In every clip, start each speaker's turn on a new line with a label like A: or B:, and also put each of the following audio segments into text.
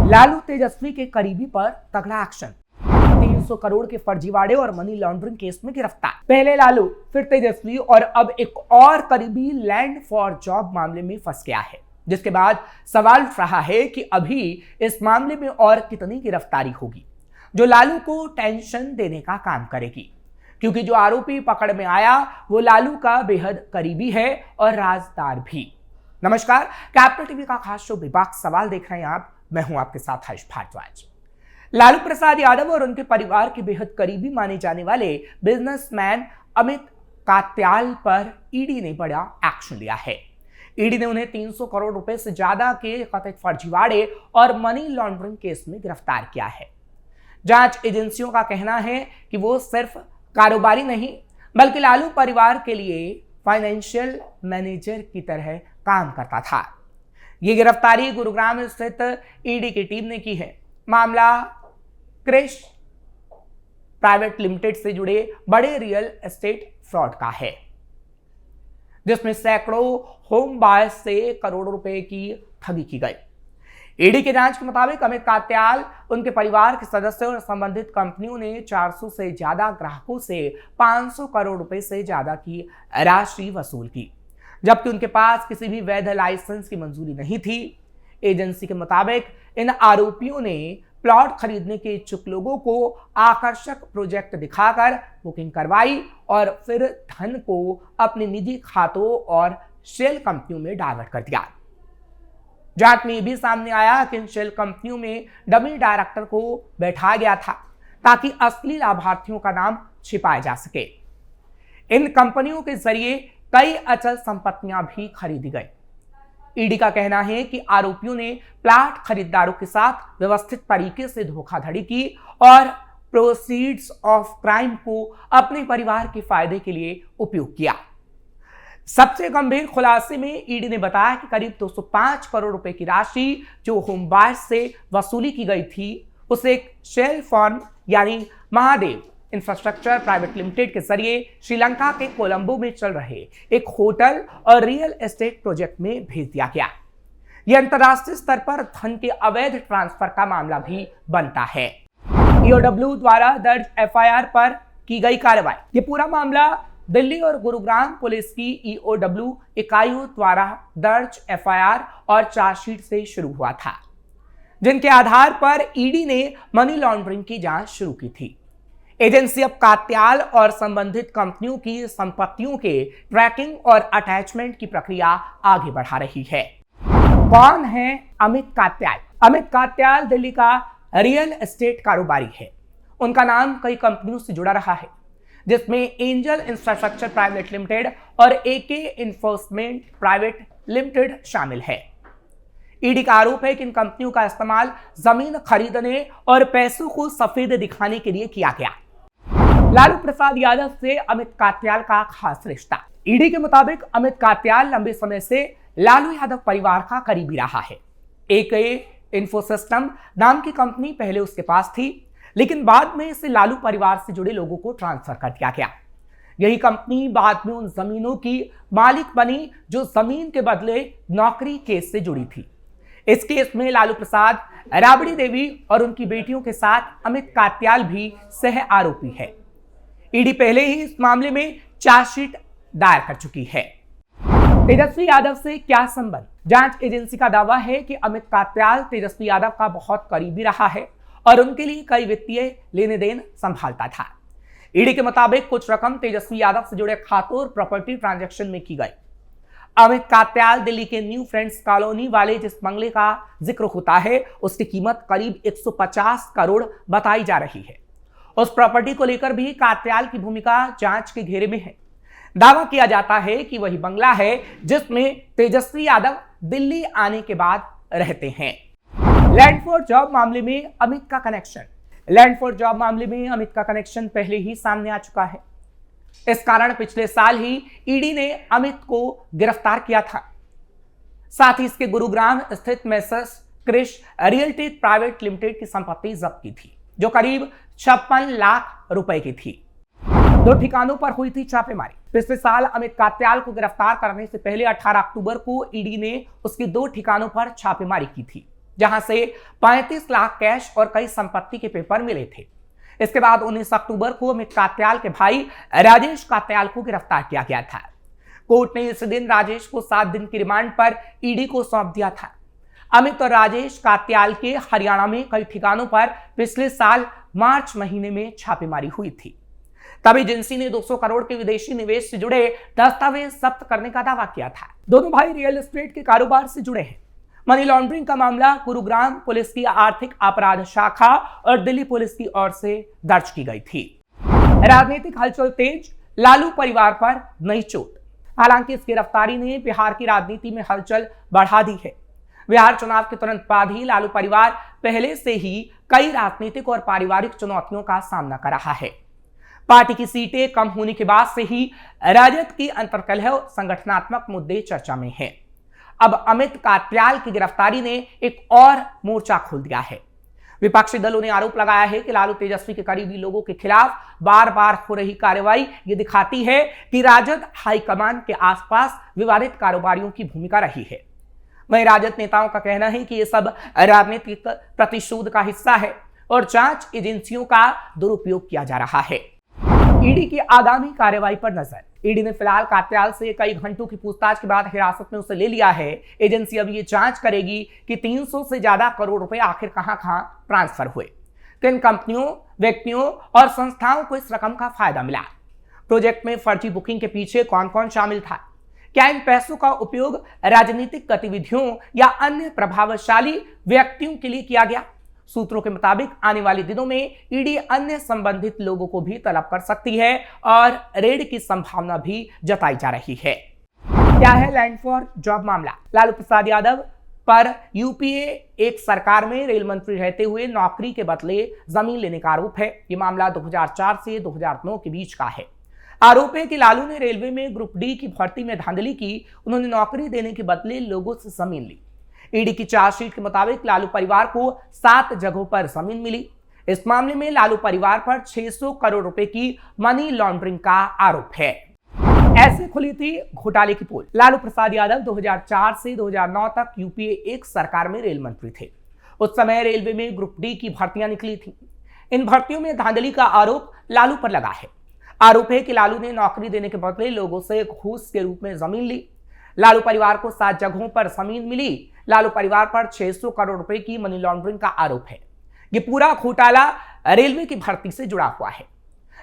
A: लालू तेजस्वी के करीबी पर तगड़ा एक्शन। 300 करोड़ के फर्जीवाड़े और मनी लॉन्ड्रिंग केस में गिरफ्तार। पहले लालू, फिर तेजस्वी और अब एक और करीबी लैंड फॉर जॉब मामले में फंस गया है, जिसके बाद सवाल उठ रहा है कि अभी इस मामले में और कितनी गिरफ्तारी होगी जो लालू को टेंशन देने का काम करेगी, क्योंकि जो आरोपी पकड़ में आया वो लालू का बेहद करीबी है और राजदार भी। नमस्कार, कैपिटल टीवी का खास शो विवाद सवाल देख रहे हैं आप। मैं हूं आपके साथ हर्ष भारद्वाज। लालू प्रसाद यादव और उनके परिवार के बेहद करीबी माने जाने वाले बिजनेसमैन अमित कात्याल पर ईडी ने बड़ा एक्शन लिया है। ईडी ने उन्हें 300 करोड़ रुपए से ज्यादा के कथित फर्जीवाड़े और मनी लॉन्ड्रिंग केस में गिरफ्तार किया है। जांच एजेंसियों का कहना है कि वो सिर्फ कारोबारी नहीं बल्कि लालू परिवार के लिए फाइनेंशियल मैनेजर की तरह काम करता था। ये गिरफ्तारी गुरुग्राम स्थित ईडी की टीम ने की है। मामला क्रिश प्राइवेट लिमिटेड से जुड़े बड़े रियल एस्टेट फ्रॉड का है, जिसमें सैकड़ों होम बायर्स से करोड़ों रुपए की ठगी की गई। ईडी की जांच के मुताबिक अमित कात्याल, उनके परिवार के सदस्यों और संबंधित कंपनियों ने 400 से ज्यादा ग्राहकों से 500 करोड़ रुपए से ज्यादा की राशि वसूल की, जबकि उनके पास किसी भी वैध लाइसेंस की मंजूरी नहीं थी। एजेंसी के मुताबिक इन आरोपियों ने प्लॉट खरीदने के इच्छुक लोगों को आकर्षक प्रोजेक्ट दिखाकर बुकिंग करवाई और फिर धन को अपने निजी खातों और शेल कंपनियों में डाइवर्ट कर दिया। जांच में भी सामने आया कि इन शेल कंपनियों में डमी डायरेक्टर को बैठाया गया था ताकि असली लाभार्थियों का नाम छिपाया जा सके। इन कंपनियों के जरिए कई अचल संपत्तियां भी खरीदी गई। ईडी का कहना है कि आरोपियों ने प्लाट खरीदारों के साथ व्यवस्थित तरीके से धोखाधड़ी की और प्रोसीड्स ऑफ क्राइम को अपने परिवार के फायदे के लिए उपयोग किया। सबसे गंभीर खुलासे में ईडी ने बताया कि करीब 205 करोड़ रुपए की राशि जो होम बायर्स से वसूली की गई थी, उसे एक शेल फर्म यानी महादेव इंफ्रास्ट्रक्चर प्राइवेट लिमिटेड के जरिए श्रीलंका के कोलंबो में चल रहे एक होटल और रियल एस्टेट प्रोजेक्ट में भेज दिया गया। यह अंतरराष्ट्रीय स्तर पर धन के अवैध ट्रांसफर का मामला भी बनता है। ईओडब्ल्यू द्वारा दर्ज एफआईआर पर की गई कार्रवाई। ये पूरा मामला दिल्ली और गुरुग्राम पुलिस की ईओडब्ल्यू इकाइयों द्वारा दर्ज एफआईआर और चार्जशीट से शुरू हुआ था, जिनके आधार पर ईडी ने मनी लॉन्ड्रिंग की जांच शुरू की थी। एजेंसी अब कात्याल और संबंधित कंपनियों की संपत्तियों के ट्रैकिंग और अटैचमेंट की प्रक्रिया आगे बढ़ा रही है। कौन है अमित कात्याल? अमित कात्याल दिल्ली का रियल एस्टेट कारोबारी है। उनका नाम कई कंपनियों से जुड़ा रहा है, जिसमें एंजल इंफ्रास्ट्रक्चर प्राइवेट लिमिटेड और एके इन्फोर्समेंट प्राइवेट लिमिटेड शामिल है। ईडी का आरोप है कि इन कंपनियों का इस्तेमाल जमीन खरीदने और पैसों को सफेद दिखाने के लिए किया गया। लालू प्रसाद यादव से अमित कात्याल का खास रिश्ता। ईडी के मुताबिक अमित कात्याल लंबे समय से लालू यादव परिवार का करीबी रहा है। एके इन्फोसिस्टम नाम की कंपनी पहले उसके पास थी, लेकिन बाद में इसे लालू परिवार से जुड़े लोगों को ट्रांसफर कर दिया गया। यही कंपनी बाद में उन जमीनों की मालिक बनी जो जमीन के बदले नौकरी केस से जुड़ी थी। इस केस में लालू प्रसाद, राबड़ी देवी और उनकी बेटियों के साथ अमित कात्याल भी सह आरोपी है। ईडी पहले ही इस मामले में चार्जशीट दायर कर चुकी है। तेजस्वी यादव से क्या संबंध? जांच एजेंसी का दावा है कि अमित कात्याल तेजस्वी यादव का बहुत करीबी रहा है और उनके लिए कई वित्तीय लेने देन संभालता था। ईडी के मुताबिक कुछ रकम तेजस्वी यादव से जुड़े खातों और प्रॉपर्टी ट्रांजैक्शन में की गई। अमित कात्याल दिल्ली के न्यू फ्रेंड्स कॉलोनी वाले जिस बंगले का जिक्र होता है, उसकी कीमत करीब 150 करोड़ बताई जा रही है। उस प्रॉपर्टी को लेकर भी कात्याल की भूमिका जांच के घेरे में है। दावा किया जाता है कि वही बंगला है जिसमें तेजस्वी यादव दिल्ली आने के बाद रहते हैं। लैंड फॉर जॉब मामले में अमित का कनेक्शन। लैंड फॉर जॉब मामले में अमित का कनेक्शन पहले ही सामने आ चुका है। इस कारण पिछले साल ही ईडी ने अमित को गिरफ्तार किया था। साथ ही इसके गुरुग्राम स्थित messrs Krish realty private limited की संपत्ति जब्त की थी, जो करीब 56 लाख रुपए की थी। 2 ठिकानों पर हुई थी छापेमारी। पिछले साल अमित कात्याल को गिरफ्तार करने से पहले 18 अक्टूबर को ईडी ने उसके 2 ठिकानों पर छापेमारी की थी, जहां से 35 लाख कैश और कई संपत्ति के पेपर मिले थे। इसके बाद 19 अक्टूबर को अमित कात्याल के भाई राजेश कात्याल को गिरफ्तार किया गया था। कोर्ट ने इस दिन राजेश को 7 दिन की रिमांड पर ईडी को सौंप दिया था। अमित और राजेश कात्याल के हरियाणा में कई ठिकानों पर पिछले साल मार्च महीने में छापेमारी हुई थी। तब एजेंसी ने 200 करोड़ के विदेशी निवेश से जुड़े दस्तावेज जब्त करने का दावा किया था। दोनों भाई रियल एस्टेट के कारोबार से जुड़े हैं। मनी लॉन्ड्रिंग का मामला गुरुग्राम पुलिस की आर्थिक अपराध शाखा और दिल्ली पुलिस की ओर से दर्ज की गई थी। राजनीतिक हलचल तेज, लालू परिवार पर नई चोट। हालांकि इस गिरफ्तारी ने बिहार की राजनीति में हलचल बढ़ा दी है। बिहार चुनाव के तुरंत बाद ही लालू परिवार पहले से ही कई राजनीतिक और पारिवारिक चुनौतियों का सामना कर रहा है। पार्टी की सीटें कम होने के बाद से ही राजद की अंतर्कलह और संगठनात्मक मुद्दे चर्चा में हैं। अब अमित कात्याल की गिरफ्तारी ने एक और मोर्चा खोल दिया है। विपक्षी दलों ने आरोप लगाया है कि लालू तेजस्वी के करीबी लोगों के खिलाफ बार बार हो रही कार्रवाई ये दिखाती है कि राजद हाईकमान के आसपास विवादित कारोबारियों की भूमिका रही है। वहीं राजद नेताओं का कहना है कि ये सब राजनीतिक प्रतिशोध का हिस्सा है और जांच एजेंसियों का दुरुपयोग किया जा रहा है। ईडी की आगामी कार्रवाई पर नजर। ईडी ने फिलहाल कात्याल से कई घंटों की पूछताछ के बाद हिरासत में उसे ले लिया है। एजेंसी अब ये जांच करेगी कि 300 से ज्यादा करोड़ रुपए आखिर कहां ट्रांसफर हुए, किन कंपनियों, व्यक्तियों और संस्थाओं को इस रकम का फायदा मिला, प्रोजेक्ट में फर्जी बुकिंग के पीछे कौन कौन शामिल था, क्या इन पैसों का उपयोग राजनीतिक गतिविधियों या अन्य प्रभावशाली व्यक्तियों के लिए किया गया। सूत्रों के मुताबिक आने वाले दिनों में ईडी अन्य संबंधित लोगों को भी तलब कर सकती है और रेड की संभावना भी जताई जा रही है। क्या है लैंड फॉर जॉब मामला? लालू प्रसाद यादव पर यूपीए एक सरकार में रेल मंत्री रहते हुए नौकरी के बदले जमीन लेने का आरोप है। ये मामला 2004 से 2009 के बीच का है। आरोप है कि लालू ने रेलवे में ग्रुप डी की भर्ती में धांधली की। उन्होंने नौकरी देने के बदले लोगों से जमीन ली। ईडी की चार्जशीट के मुताबिक लालू परिवार को 7 जगहों पर जमीन मिली। इस मामले में लालू परिवार पर 600 करोड़ रुपए की मनी लॉन्ड्रिंग का आरोप है। ऐसे खुली थी घोटाले की पोल। लालू प्रसाद यादव 2004 से 2009 तक यूपीए एक सरकार में रेल मंत्री थे। उस समय रेलवे में ग्रुप डी की भर्तियां निकली थी। इन भर्तियों में धांधली का आरोप लालू पर लगा है। आरोप है कि लालू ने नौकरी देने के बदले लोगों से घूस के रूप में जमीन ली। लालू परिवार को 7 जगहों पर जमीन मिली। लालू परिवार पर 600 करोड़ रुपए की मनी लॉन्ड्रिंग का आरोप है। यह पूरा घोटाला रेलवे की भर्ती से जुड़ा हुआ है।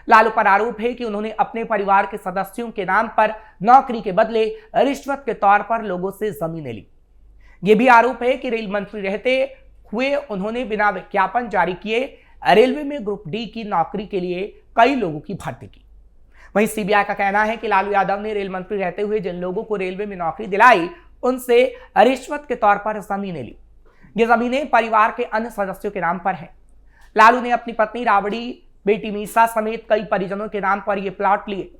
A: लालू पर आरोप है कि उन्होंने अपने परिवार के सदस्यों के नाम पर नौकरी के बदले रिश्वत के तौर पर लोगों से जमीनें ली। यह भी आरोप है कि रेल मंत्री रहते हुए उन्होंने बिना विज्ञापन जारी किए रेलवे में ग्रुप डी की नौकरी के लिए कई लोगों की भर्ती की। वहीं सीबीआई का कहना है कि लालू यादव ने रेल मंत्री रहते हुए जिन लोगों को रेलवे में नौकरी दिलाई उनसे रिश्वत के तौर पर जमीनें ली। ये जमीनें परिवार के अन्य सदस्यों के नाम पर हैं। लालू ने अपनी पत्नी राबड़ी, बेटी मीसा समेत कई परिजनों के नाम पर ये प्लॉट लिए।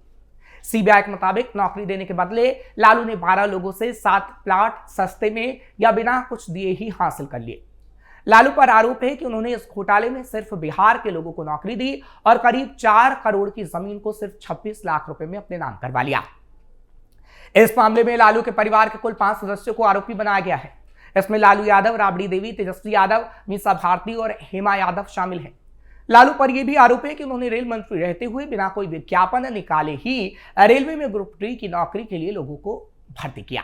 A: सीबीआई के मुताबिक नौकरी देने के बदले लालू ने 12 लोगों से 7 प्लॉट सस्ते में या बिना कुछ दिए ही हासिल कर लिए। लालू पर आरोप है कि उन्होंने इस घोटाले में सिर्फ बिहार के लोगों को नौकरी दी और करीब 4 करोड़ की जमीन को सिर्फ 26 लाख रुपए में अपने नाम करवा लिया। इस मामले में लालू के परिवार के कुल 5 सदस्यों को आरोपी बनाया गया है। इसमें लालू यादव, राबड़ी देवी, तेजस्वी यादव, मीसा भारती और हेमा यादव शामिल हैं। लालू पर यह भी आरोप है कि उन्होंने रेल मंत्री रहते हुए बिना कोई विज्ञापन निकाले ही रेलवे में ग्रुप डी की नौकरी के लिए लोगों को भर्ती किया।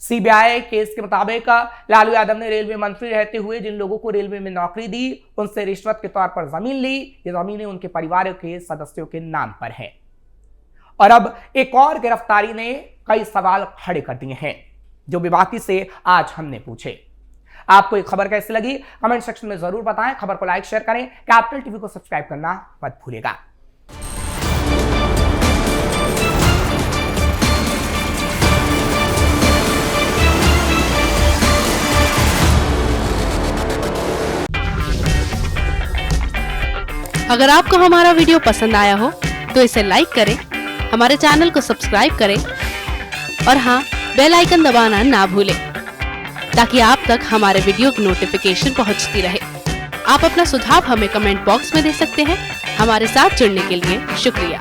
A: सीबीआई केस के मुताबिक लालू यादव ने रेलवे मंत्री रहते हुए जिन लोगों को रेलवे में नौकरी दी उनसे रिश्वत के तौर पर जमीन ली। ये जमीनें उनके परिवार के सदस्यों के नाम पर है। और अब एक और गिरफ्तारी ने कई सवाल खड़े कर दिए हैं जो विवादी से आज हमने पूछे। आपको ये खबर कैसी लगी कमेंट सेक्शन में जरूर बताएं। खबर को लाइक शेयर करें। कैपिटल टीवी को सब्सक्राइब करना मत भूलिएगा।
B: अगर आपको हमारा वीडियो पसंद आया हो तो इसे लाइक करें, हमारे चैनल को सब्सक्राइब करें और हाँ, बेल आइकन दबाना ना भूलें ताकि आप तक हमारे वीडियो की नोटिफिकेशन पहुंचती रहे। आप अपना सुझाव हमें कमेंट बॉक्स में दे सकते हैं। हमारे साथ जुड़ने के लिए शुक्रिया।